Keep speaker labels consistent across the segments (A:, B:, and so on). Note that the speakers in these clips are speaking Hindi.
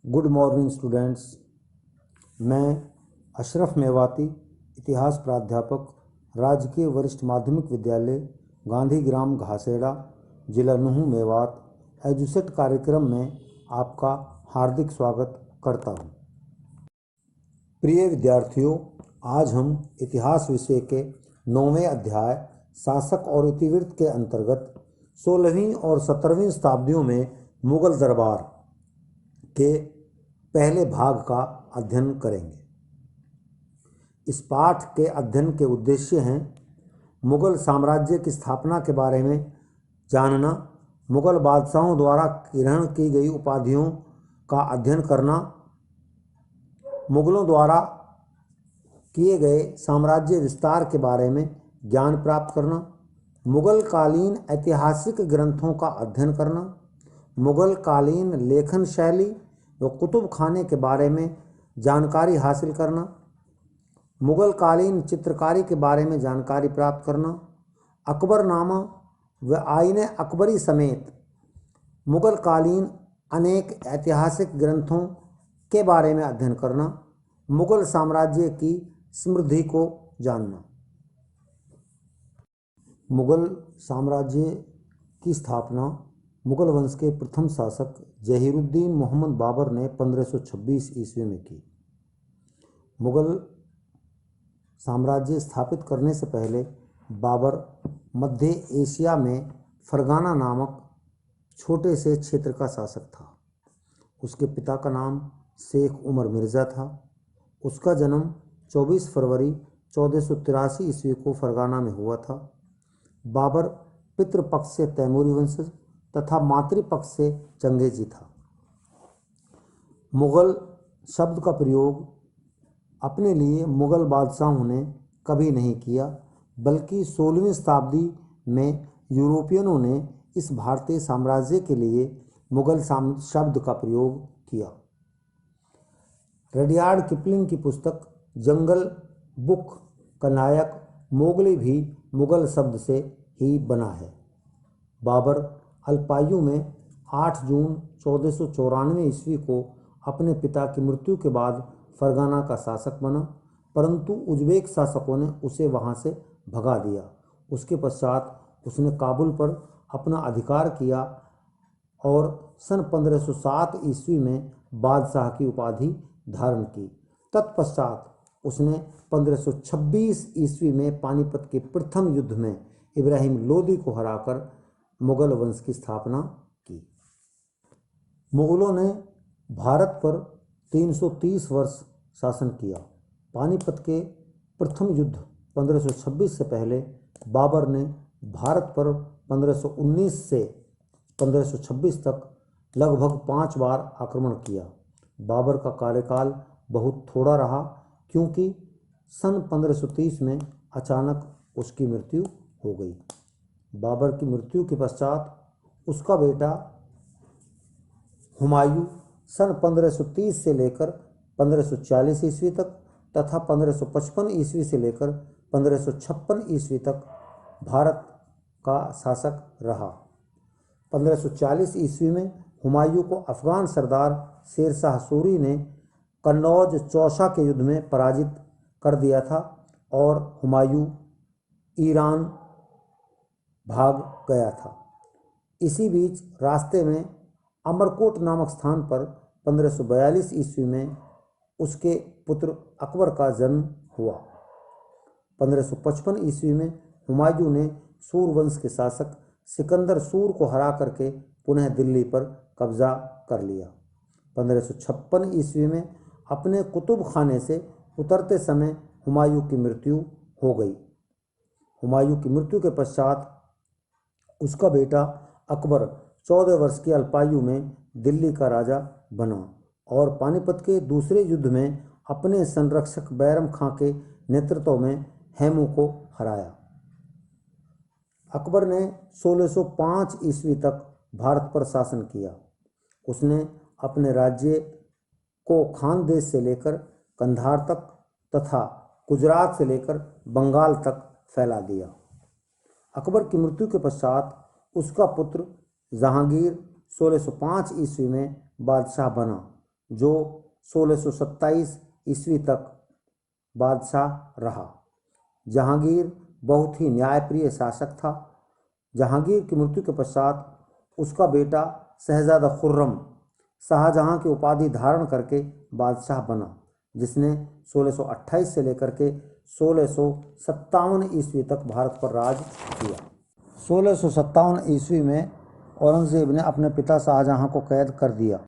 A: Good morning students. मैं अशरफ मेवाती, इतिहास प्राध्यापक, राजकीय वरिष्ठ माध्यमिक विद्यालय गांधीग्राम घासेड़ा, जिला नूंह मेवात, एजुसेट कार्यक्रम में आपका हार्दिक स्वागत करता हूं। प्रिय विद्यार्थियों, आज हम इतिहास विषय के 9वें अध्याय शासक और इतिवृत्त के अंतर्गत 16वीं और 17वीं शताब्दियों में मुगल दरबार के पहले भाग का अध्ययन करेंगे। इस पाठ के अध्ययन के उद्देश्य हैं मुगल साम्राज्य की स्थापना के बारे में जानना, मुगल बादशाहों द्वारा ग्रहण की गई उपाधियों का अध्ययन करना, मुगलों द्वारा किए गए साम्राज्य विस्तार के बारे में ज्ञान प्राप्त करना, मुगल कालीन ऐतिहासिक ग्रंथों का अध्ययन करना, मुगल कालीन लेखन शैली व कुतुब खाने के बारे में जानकारी हासिल करना, मुगल कालीन चित्रकारी के बारे में जानकारी प्राप्त करना, अकबरनामा व आईन अकबरी समेत मुगल कालीन अनेक ऐतिहासिक ग्रंथों के बारे में अध्ययन करना, मुगल साम्राज्य की समृद्धि को जानना। मुगल साम्राज्य की स्थापना मुगल वंश के प्रथम शासक जहीरुद्दीन मोहम्मद बाबर ने 1526 ईस्वी में की। मुगल साम्राज्य स्थापित करने से पहले बाबर मध्य एशिया में फरगाना नामक छोटे से क्षेत्र का शासक था। उसके पिता का नाम शेख उमर मिर्ज़ा था। उसका जन्म 24 फरवरी 1483 ईस्वी को फरगाना में हुआ था। बाबर पितृपक्ष से तैमूरी वंशज तथा मातृपक्ष से चंगेजी था। मुगल शब्द का प्रयोग अपने लिए मुगल बादशाहों ने कभी नहीं किया, बल्कि 16वीं शताब्दी में यूरोपियनों ने इस भारतीय साम्राज्य के लिए मुगल शब्द का प्रयोग किया। रडियार्ड किपलिंग की पुस्तक जंगल बुक का नायक मोगली भी मुगल शब्द से ही बना है। बाबर अल्पायु में 8 जून 1494 ईस्वी को अपने पिता की मृत्यु के बाद फरगाना का शासक बना, परंतु उज़्बेक शासकों ने उसे वहां से भगा दिया। उसके पश्चात उसने काबुल पर अपना अधिकार किया और सन 1507 ईस्वी में बादशाह की उपाधि धारण की। तत्पश्चात उसने 1526 ईस्वी में पानीपत के प्रथम युद्ध में इब्राहिम लोदी को हराकर मुगल वंश की स्थापना की। मुगलों ने भारत पर 330 वर्ष शासन किया। पानीपत के प्रथम युद्ध 1526 से पहले बाबर ने भारत पर 1519 से 1526 तक लगभग 5 बार आक्रमण किया। बाबर का कार्यकाल बहुत थोड़ा रहा, क्योंकि सन 1530 में अचानक उसकी मृत्यु हो गई। बाबर की मृत्यु के पश्चात उसका बेटा हुमायूं सन 1530 से लेकर 1540 ईस्वी तक तथा 1555 ईस्वी से लेकर 1556 ईस्वी तक भारत का शासक रहा। 1540 ईस्वी में हुमायूं को अफगान सरदार शेरशाह सूरी ने कन्नौज चौसा के युद्ध में पराजित कर दिया था और हुमायूं ईरान भाग गया था। इसी बीच रास्ते में अमरकोट नामक स्थान पर 1542 ईस्वी में उसके पुत्र अकबर का जन्म हुआ। 1555 ईस्वी में हुमायूं ने सूर वंश के शासक सिकंदर सूर को हरा करके पुनः दिल्ली पर कब्जा कर लिया। 1556 ईस्वी में अपने कुतुब खाने से उतरते समय हुमायूं की मृत्यु हो गई। हुमायूं की मृत्यु के पश्चात उसका बेटा अकबर 14 वर्ष की अल्पायु में दिल्ली का राजा बना और पानीपत के दूसरे युद्ध में अपने संरक्षक बैरम खां के नेतृत्व में हेमू को हराया। अकबर ने 1605 ईस्वी तक भारत पर शासन किया। उसने अपने राज्य को खानदेश से लेकर कंधार तक तथा गुजरात से लेकर बंगाल तक फैला दिया। अकबर की मृत्यु के पश्चात उसका पुत्र जहांगीर 1605 ईस्वी में बादशाह बना जो 1627 ईस्वी तक बादशाह रहा। जहांगीर बहुत ही न्यायप्रिय शासक था। जहांगीर की मृत्यु के पश्चात उसका बेटा शहजादा खुर्रम शाहजहां की उपाधि धारण करके बादशाह बना, जिसने 1628 से लेकर के 1657 ईस्वी तक भारत पर राज किया। 1657 ईस्वी में औरंगज़ेब ने अपने पिता शाहजहां को कैद कर दिया।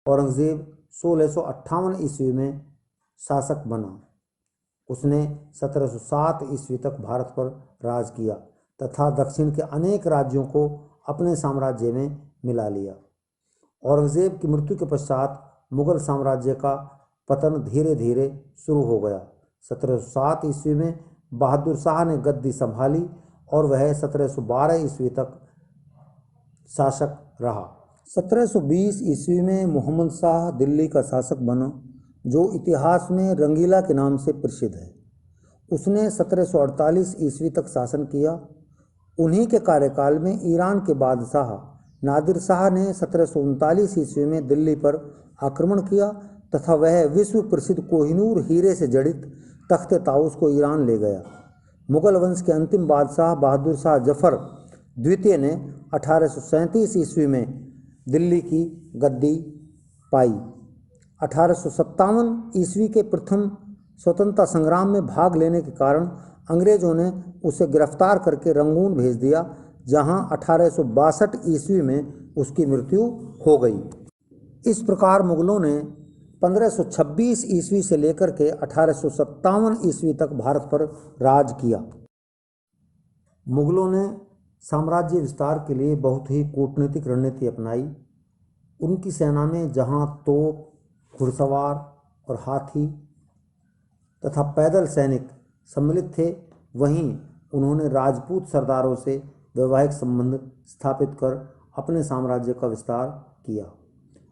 A: औरंगज़ेब 1658 ईस्वी में शासक बना। उसने 1707 ईस्वी तक भारत पर राज किया तथा दक्षिण के अनेक राज्यों को अपने साम्राज्य में मिला लिया। औरंगज़ेब की मृत्यु के पश्चात मुगल साम्राज्य का पतन धीरे धीरे शुरू हो गया। 1707 ईस्वी में बहादुर शाह ने गद्दी संभाली और वह 1712 ईस्वी तक शासक रहा। 1720 ईस्वी में मोहम्मद शाह दिल्ली का शासक बना, जो इतिहास में रंगीला के नाम से प्रसिद्ध है। उसने 1748 ईस्वी तक शासन किया। उन्हीं के कार्यकाल में ईरान के बादशाह नादिर शाह ने 1739 ईस्वी में दिल्ली पर आक्रमण किया तथा वह विश्व प्रसिद्ध कोहिनूर हीरे से जड़ित तख्त ताऊस को ईरान ले गया। मुगल वंश के अंतिम बादशाह बहादुर शाह जफर द्वितीय ने 1837 ईस्वी में दिल्ली की गद्दी पाई। 1857 ईस्वी के प्रथम स्वतंत्रता संग्राम में भाग लेने के कारण अंग्रेजों ने उसे गिरफ्तार करके रंगून भेज दिया, जहां 1862 ईस्वी में उसकी मृत्यु हो गई। इस प्रकार मुगलों ने 1526 ईस्वी से लेकर के 1857 ईस्वी तक भारत पर राज किया। मुगलों ने साम्राज्य विस्तार के लिए बहुत ही कूटनीतिक रणनीति अपनाई। उनकी सेना में जहां तोप, घुड़सवार और हाथी तथा पैदल सैनिक सम्मिलित थे, वहीं उन्होंने राजपूत सरदारों से वैवाहिक संबंध स्थापित कर अपने साम्राज्य का विस्तार किया।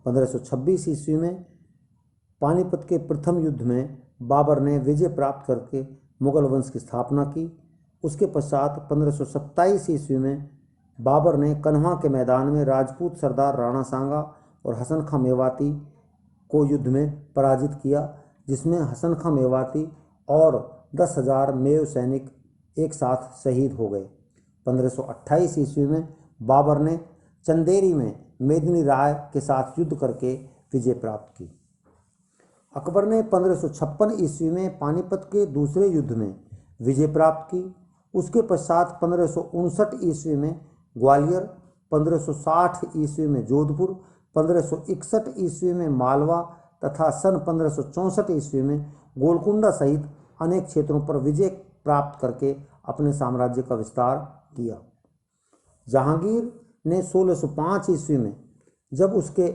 A: 1526 ईस्वी में पानीपत के प्रथम युद्ध में बाबर ने विजय प्राप्त करके मुगल वंश की स्थापना की। उसके पश्चात 1527 ईस्वी में बाबर ने कन्हा के मैदान में राजपूत सरदार राणा सांगा और हसन खां मेवाती को युद्ध में पराजित किया, जिसमें हसन खां मेवाती और 10,000 मेव सैनिक एक साथ शहीद हो गए। 1528 ईस्वी में बाबर ने चंदेरी में मेदिनी राय के साथ युद्ध करके विजय प्राप्त की। अकबर ने 1556 ईस्वी में पानीपत के दूसरे युद्ध में विजय प्राप्त की। उसके पश्चात 1559 ईस्वी में ग्वालियर, 1560 ईस्वी में जोधपुर, 1561 ईस्वी में मालवा तथा सन 1564 ईस्वी में गोलकुंडा सहित अनेक क्षेत्रों पर विजय प्राप्त करके अपने साम्राज्य का विस्तार किया। जहांगीर ने 1605 ईस्वी में जब उसके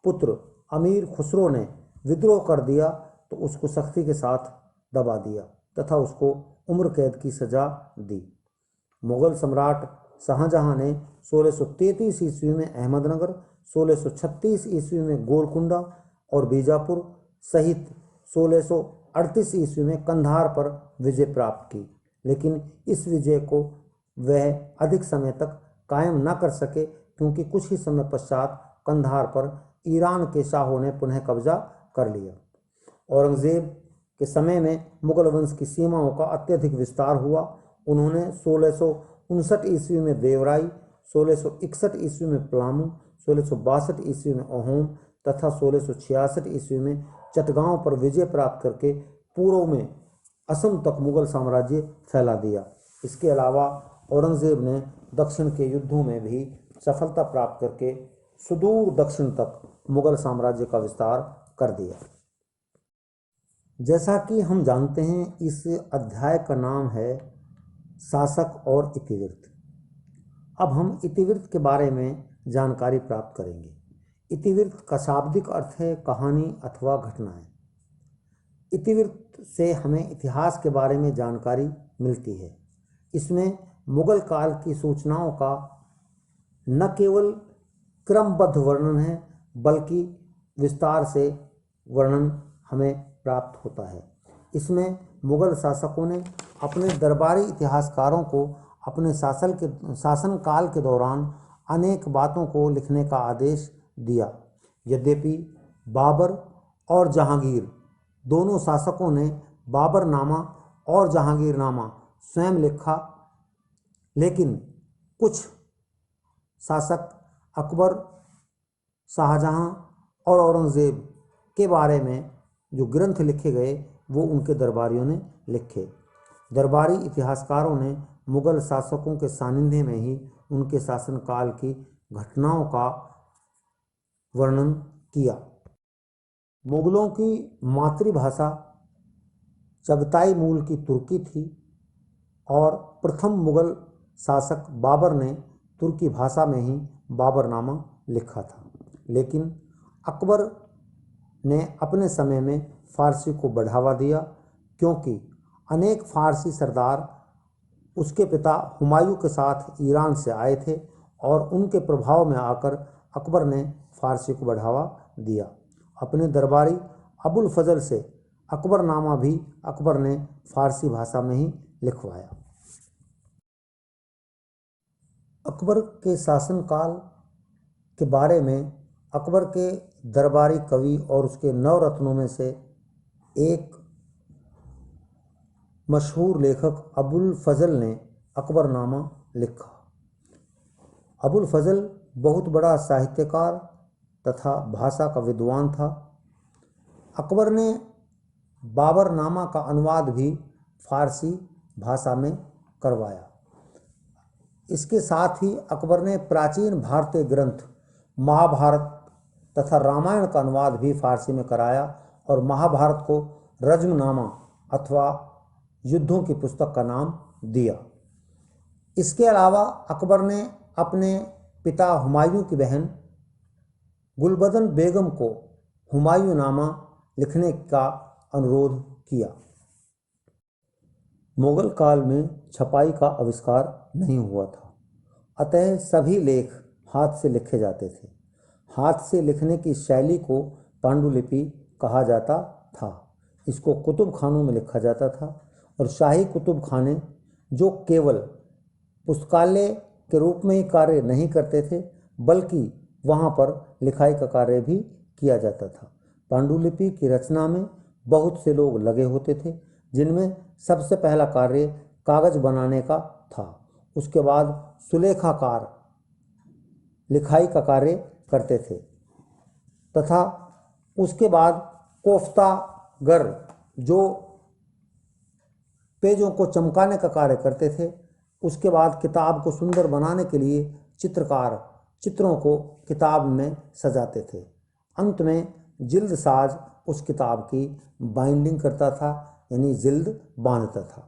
A: पुत्र अमीर खुसरो ने विद्रोह कर दिया तो उसको सख्ती के साथ दबा दिया तथा उसको उम्र कैद की सजा दी। मुगल सम्राट शाहजहां ने 1633 ईस्वी में अहमदनगर, 1636 ईस्वी में गोलकुंडा और बीजापुर सहित 1638 ईस्वी में कंधार पर विजय प्राप्त की, लेकिन इस विजय को वह अधिक समय तक कायम न कर सके, क्योंकि कुछ ही समय पश्चात कंधार पर ईरान के शाहों ने पुनः कब्जा कर लिया। औरंगज़ेब के समय में मुगल वंश की सीमाओं का अत्यधिक विस्तार हुआ। उन्होंने 1659 ईस्वी में देवराई, 1661 ईस्वी में पलामू, 1662 ईस्वी में अहोम तथा 1666 ईस्वी में चटगांव पर विजय प्राप्त करके पूर्व में असम तक मुगल साम्राज्य फैला दिया। इसके अलावा औरंगज़ेब ने दक्षिण के युद्धों में भी सफलता प्राप्त करके सुदूर दक्षिण तक मुगल साम्राज्य का विस्तार कर दिया। जैसा कि हम जानते हैं, इस अध्याय का नाम है शासक और इतिवृत्त। अब हम इतिवृत्त के बारे में जानकारी प्राप्त करेंगे। इतिवृत्त का शाब्दिक अर्थ है कहानी अथवा घटनाएं। इतिवृत्त से हमें इतिहास के बारे में जानकारी मिलती है। इसमें मुगल काल की सूचनाओं का न केवल क्रमबद्ध वर्णन है, बल्कि विस्तार से वर्णन हमें प्राप्त होता है। इसमें मुगल शासकों ने अपने दरबारी इतिहासकारों को अपने शासन काल के दौरान अनेक बातों को लिखने का आदेश दिया। यद्यपि बाबर और जहांगीर दोनों शासकों ने बाबरनामा और जहांगीरनामा स्वयं लिखा, लेकिन कुछ शासक अकबर, शाहजहां और औरंगज़ेब के बारे में जो ग्रंथ लिखे गए वो उनके दरबारियों ने लिखे। दरबारी इतिहासकारों ने मुगल शासकों के सानिध्य में ही उनके शासनकाल की घटनाओं का वर्णन किया। मुगलों की मातृभाषा चगताई मूल की तुर्की थी और प्रथम मुगल शासक बाबर ने तुर्की भाषा में ही बाबरनामा लिखा था, लेकिन अकबर ने अपने समय में फ़ारसी को बढ़ावा दिया, क्योंकि अनेक फ़ारसी सरदार उसके पिता हुमायूं के साथ ईरान से आए थे और उनके प्रभाव में आकर अकबर ने फ़ारसी को बढ़ावा दिया। अपने दरबारी अबुल फजल से अकबरनामा भी अकबर ने फ़ारसी भाषा में ही लिखवाया। अकबर के शासनकाल के बारे में अकबर के दरबारी कवि और उसके नवरत्नों में से एक मशहूर लेखक अबुल फजल ने अकबरनामा लिखा। अबुल फजल बहुत बड़ा साहित्यकार तथा भाषा का विद्वान था। अकबर ने बाबरनामा का अनुवाद भी फ़ारसी भाषा में करवाया। इसके साथ ही अकबर ने प्राचीन भारतीय ग्रंथ महाभारत तथा रामायण का अनुवाद भी फ़ारसी में कराया और महाभारत को रज्मनामा अथवा युद्धों की पुस्तक का नाम दिया। इसके अलावा अकबर ने अपने पिता हुमायूं की बहन गुलबदन बेगम को हुमायूंनामा लिखने का अनुरोध किया। मुगल काल में छपाई का आविष्कार नहीं हुआ था, अतः सभी लेख हाथ से लिखे जाते थे। हाथ से लिखने की शैली को पांडुलिपि कहा जाता था। इसको कुतुब खानों में लिखा जाता था और शाही कुतुब खाने, जो केवल पुस्तकालय के रूप में ही कार्य नहीं करते थे बल्कि वहाँ पर लिखाई का कार्य भी किया जाता था। पांडुलिपि की रचना में बहुत से लोग लगे होते थे, जिनमें सबसे पहला कार्य कागज बनाने का था। उसके बाद सुलेखाकार लिखाई का कार्य करते थे तथा उसके बाद कोफ्तागर जो पेजों को चमकाने का कार्य करते थे। उसके बाद किताब को सुंदर बनाने के लिए चित्रकार चित्रों को किताब में सजाते थे। अंत में जिल्द साज उस किताब की बाइंडिंग करता था, यानी जिल्द बांधता था।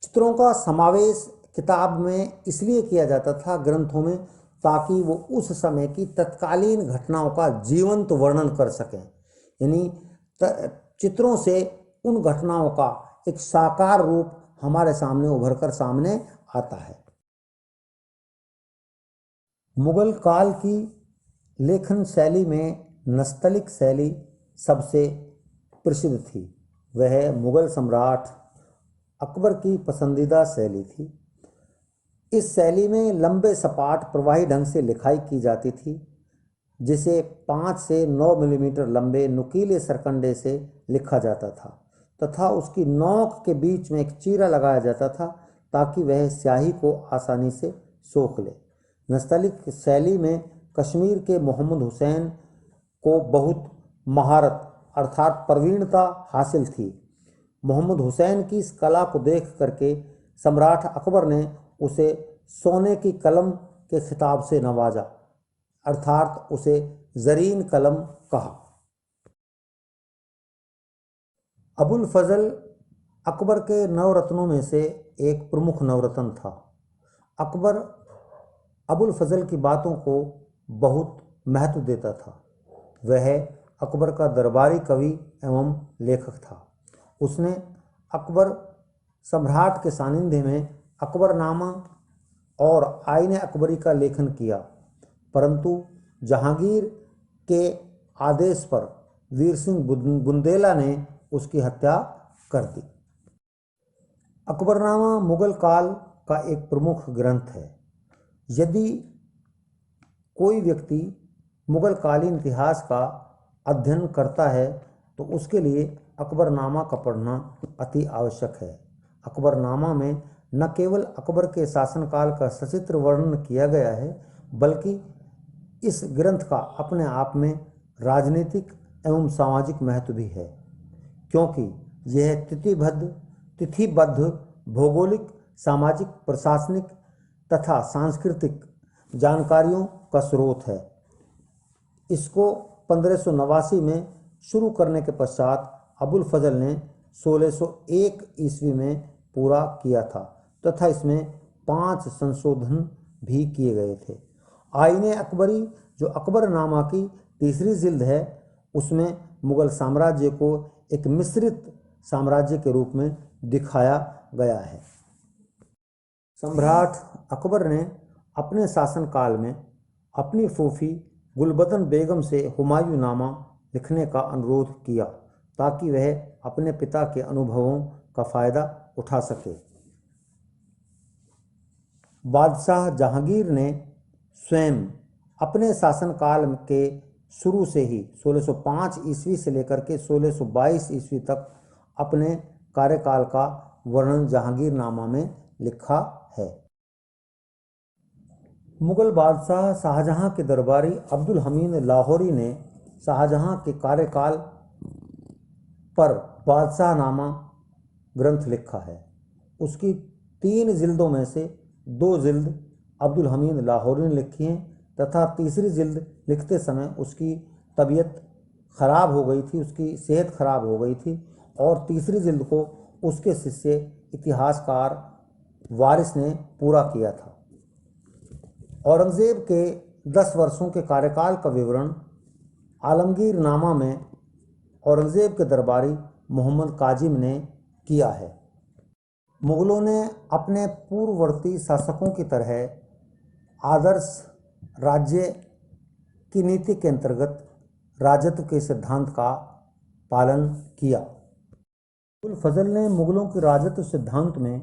A: चित्रों का समावेश किताब में इसलिए किया जाता था ग्रंथों में, ताकि वो उस समय की तत्कालीन घटनाओं का जीवंत वर्णन कर सकें, यानी चित्रों से उन घटनाओं का एक साकार रूप हमारे सामने उभर कर सामने आता है। मुगल काल की लेखन शैली में नस्तलिक शैली सबसे प्रसिद्ध थी। वह मुगल सम्राट अकबर की पसंदीदा शैली थी। इस शैली में लंबे सपाट प्रवाही ढंग से लिखाई की जाती थी, जिसे 5 से 9 मिलीमीटर लंबे नुकीले सरकंडे से लिखा जाता था तथा उसकी नोक के बीच में एक चीरा लगाया जाता था ताकि वह स्याही को आसानी से सोख ले। नस्तलिक शैली में कश्मीर के मोहम्मद हुसैन को बहुत महारत अर्थात प्रवीणता हासिल थी। मोहम्मद हुसैन की इस कला को देख करके सम्राट अकबर ने उसे सोने की कलम के खिताब से नवाजा, अर्थात उसे जरीन कलम कहा। अबुल फजल अकबर के नवरत्नों में से एक प्रमुख नवरत्न था। अकबर अबुल फजल की बातों को बहुत महत्व देता था। वह अकबर का दरबारी कवि एवं लेखक था। उसने अकबर सम्राट के सानिध्य में अकबरनामा और आईने अकबरी का लेखन किया, परंतु जहांगीर के आदेश पर वीर सिंह बुंदेला ने उसकी हत्या कर दी। अकबरनामा मुगल काल का एक प्रमुख ग्रंथ है। यदि कोई व्यक्ति मुगल कालीन इतिहास का अध्ययन करता है तो उसके लिए अकबरनामा का पढ़ना अति आवश्यक है। अकबरनामा में न केवल अकबर के शासनकाल का सचित्र वर्णन किया गया है, बल्कि इस ग्रंथ का अपने आप में राजनीतिक एवं सामाजिक महत्व भी है, क्योंकि यह तिथिबद्ध भौगोलिक, सामाजिक, प्रशासनिक तथा सांस्कृतिक जानकारियों का स्रोत है। इसको 1589 में शुरू करने के पश्चात अबुल फजल ने 1601 ईस्वी में पूरा किया था तथा इसमें 5 संशोधन भी किए गए थे। आईने अकबरी, जो अकबरनामा की तीसरी जिल्द है, उसमें मुगल साम्राज्य को एक मिश्रित साम्राज्य के रूप में दिखाया गया है। सम्राट अकबर ने अपने शासनकाल में अपनी फूफी गुलबदन बेगम से हुमायूंनामा लिखने का अनुरोध किया ताकि वह अपने पिता के अनुभवों का फायदा उठा सके। बादशाह जहांगीर ने स्वयं अपने शासनकाल के शुरू से ही 1605 ईस्वी से लेकर के 1622 ईस्वी तक अपने कार्यकाल का वर्णन जहांगीरनामा में लिखा है। मुगल बादशाह शाहजहां के दरबारी अब्दुल हमीद लाहौरी ने शाहजहां के कार्यकाल पर बादशाहनामा ग्रंथ लिखा है। उसकी 3 जिल्दों में से 2 जिल्द अब्दुल हमीद लाहौरी ने लिखी हैं तथा तीसरी जिल्द लिखते समय उसकी तबीयत खराब हो गई थी, उसकी सेहत खराब हो गई थी और तीसरी जिल्द को उसके शिष्य इतिहासकार वारिस ने पूरा किया था। औरंगजेब के 10 वर्षों के कार्यकाल का विवरण आलमगीरनामा में औरंगजेब के दरबारी मोहम्मद काजिम ने किया है। मुगलों ने अपने पूर्ववर्ती शासकों की तरह आदर्श राज्य की नीति के अंतर्गत राजत्व के सिद्धांत का पालन किया। अबुल फजल ने मुगलों के राजत्व सिद्धांत में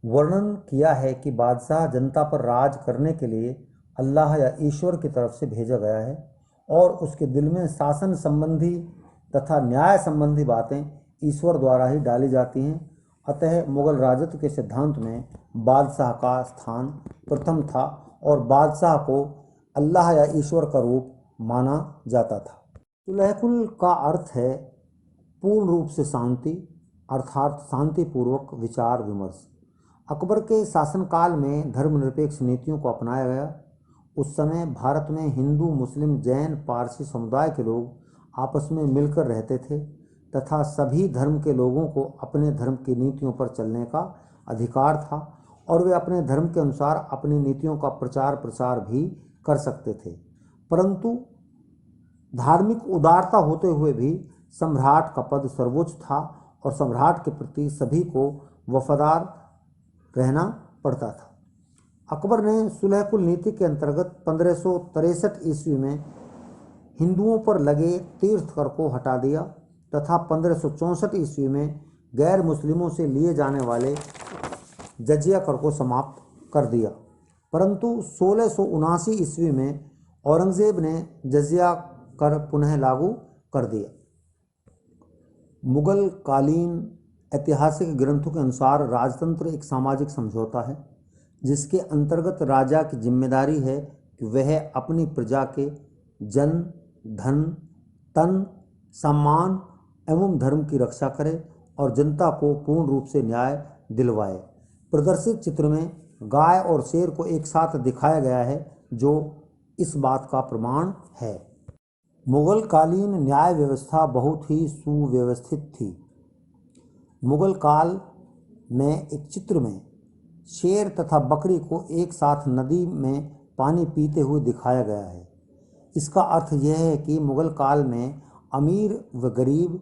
A: वर्णन किया है कि बादशाह जनता पर राज करने के लिए अल्लाह या ईश्वर की तरफ से भेजा गया है और उसके दिल में शासन संबंधी तथा न्याय संबंधी बातें ईश्वर द्वारा ही डाली जाती हैं। अतः मुगल राजत्व के सिद्धांत में बादशाह का स्थान प्रथम था और बादशाह को अल्लाह या ईश्वर का रूप माना जाता था। सुलहकुल का अर्थ है पूर्ण रूप से शांति, अर्थात शांतिपूर्वक विचार विमर्श। अकबर के शासनकाल में धर्मनिरपेक्ष नीतियों को अपनाया गया। उस समय भारत में हिंदू, मुस्लिम, जैन, पारसी समुदाय के लोग आपस में मिलकर रहते थे तथा सभी धर्म के लोगों को अपने धर्म की नीतियों पर चलने का अधिकार था और वे अपने धर्म के अनुसार अपनी नीतियों का प्रचार प्रसार भी कर सकते थे। परंतु धार्मिक उदारता होते हुए भी सम्राट का पद सर्वोच्च था और सम्राट के प्रति सभी को वफादार रहना पड़ता था। अकबर ने सुलहकुल नीति के अंतर्गत 1563 ईस्वी में हिंदुओं पर लगे तीर्थ कर को हटा दिया तथा 1564 ईस्वी में गैर मुस्लिमों से लिए जाने वाले जजिया कर को समाप्त कर दिया। परंतु 1679 ईस्वी में औरंगजेब ने जजिया कर पुनः लागू कर दिया। मुगल कालीन ऐतिहासिक ग्रंथों के अनुसार राजतंत्र एक सामाजिक समझौता है जिसके अंतर्गत राजा की जिम्मेदारी है कि वह अपनी प्रजा के जन, धन, तन, सम्मान एवं धर्म की रक्षा करे और जनता को पूर्ण रूप से न्याय दिलवाए। प्रदर्शित चित्र में गाय और शेर को एक साथ दिखाया गया है जो इस बात का प्रमाण है। मुगल कालीन न्याय व्यवस्था बहुत ही सुव्यवस्थित थी। मुगल काल में एक चित्र में शेर तथा बकरी को एक साथ नदी में पानी पीते हुए दिखाया गया है। इसका अर्थ यह है कि मुगल काल में अमीर व गरीब,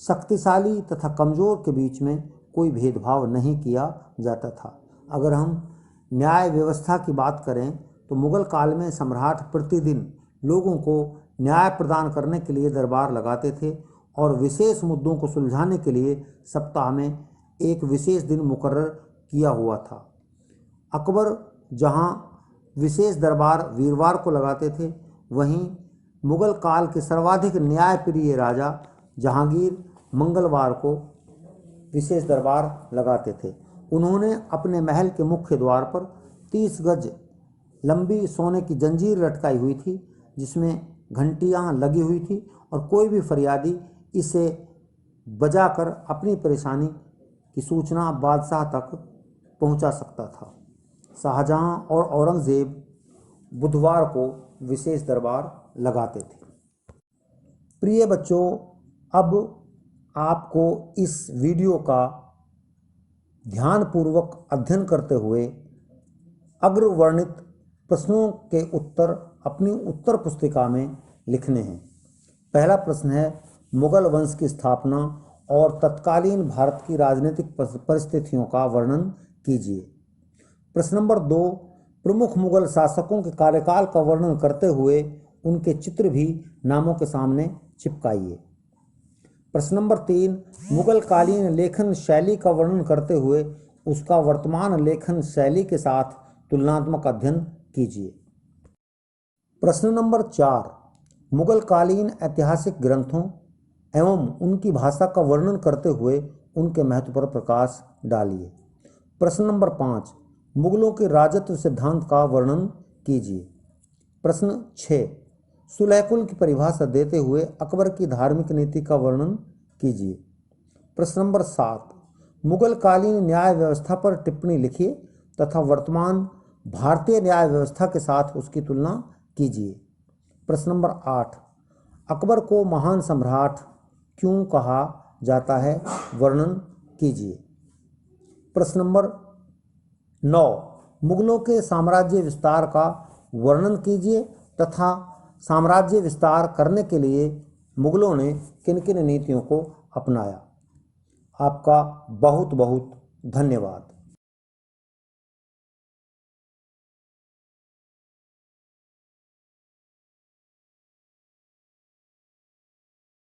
A: शक्तिशाली तथा कमज़ोर के बीच में कोई भेदभाव नहीं किया जाता था। अगर हम न्याय व्यवस्था की बात करें तो मुगल काल में सम्राट प्रतिदिन लोगों को न्याय प्रदान करने के लिए दरबार लगाते थे और विशेष मुद्दों को सुलझाने के लिए सप्ताह में एक विशेष दिन मुकर्रर किया हुआ था। अकबर जहां विशेष दरबार वीरवार को लगाते थे, वहीं मुगल काल के सर्वाधिक न्यायप्रिय राजा जहांगीर मंगलवार को विशेष दरबार लगाते थे। उन्होंने अपने महल के मुख्य द्वार पर 30 गज लंबी सोने की जंजीर लटकाई हुई थी, जिसमें घंटियां लगी हुई थी और कोई भी फरियादी इसे बजाकर अपनी परेशानी की सूचना बादशाह तक पहुंचा सकता था। शाहजहां और औरंगजेब बुधवार को विशेष दरबार लगाते थे। प्रिय बच्चों, अब आपको इस वीडियो का ध्यानपूर्वक अध्ययन करते हुए अग्रवर्णित प्रश्नों के उत्तर अपनी उत्तर पुस्तिका में लिखने हैं। पहला प्रश्न है, मुगल वंश की स्थापना और तत्कालीन भारत की राजनीतिक परिस्थितियों का वर्णन कीजिए। प्रश्न नंबर 2, प्रमुख मुगल शासकों के कार्यकाल का वर्णन करते हुए उनके चित्र भी नामों के सामने चिपकाइए। प्रश्न नंबर 3, मुगल कालीन लेखन शैली का वर्णन करते हुए उसका वर्तमान लेखन शैली के साथ तुलनात्मक अध्ययन कीजिए। प्रश्न नंबर 4, मुगल कालीन ऐतिहासिक ग्रंथों एवं उनकी भाषा का वर्णन करते हुए उनके महत्व पर प्रकाश डालिए। प्रश्न नंबर 5, मुगलों के राजत्व सिद्धांत का वर्णन कीजिए। प्रश्न 6, सुलहकुल की परिभाषा देते हुए अकबर की धार्मिक नीति का वर्णन कीजिए। प्रश्न नंबर 7, मुगल कालीन न्याय व्यवस्था पर टिप्पणी लिखिए तथा वर्तमान भारतीय न्याय व्यवस्था के साथ उसकी तुलना कीजिए। प्रश्न नंबर 8, अकबर को महान सम्राट क्यों कहा जाता है, वर्णन कीजिए। प्रश्न नंबर 9, मुगलों के साम्राज्य विस्तार का वर्णन कीजिए तथा साम्राज्य विस्तार करने के लिए मुगलों ने किन किन नीतियों को अपनाया। आपका बहुत बहुत धन्यवाद।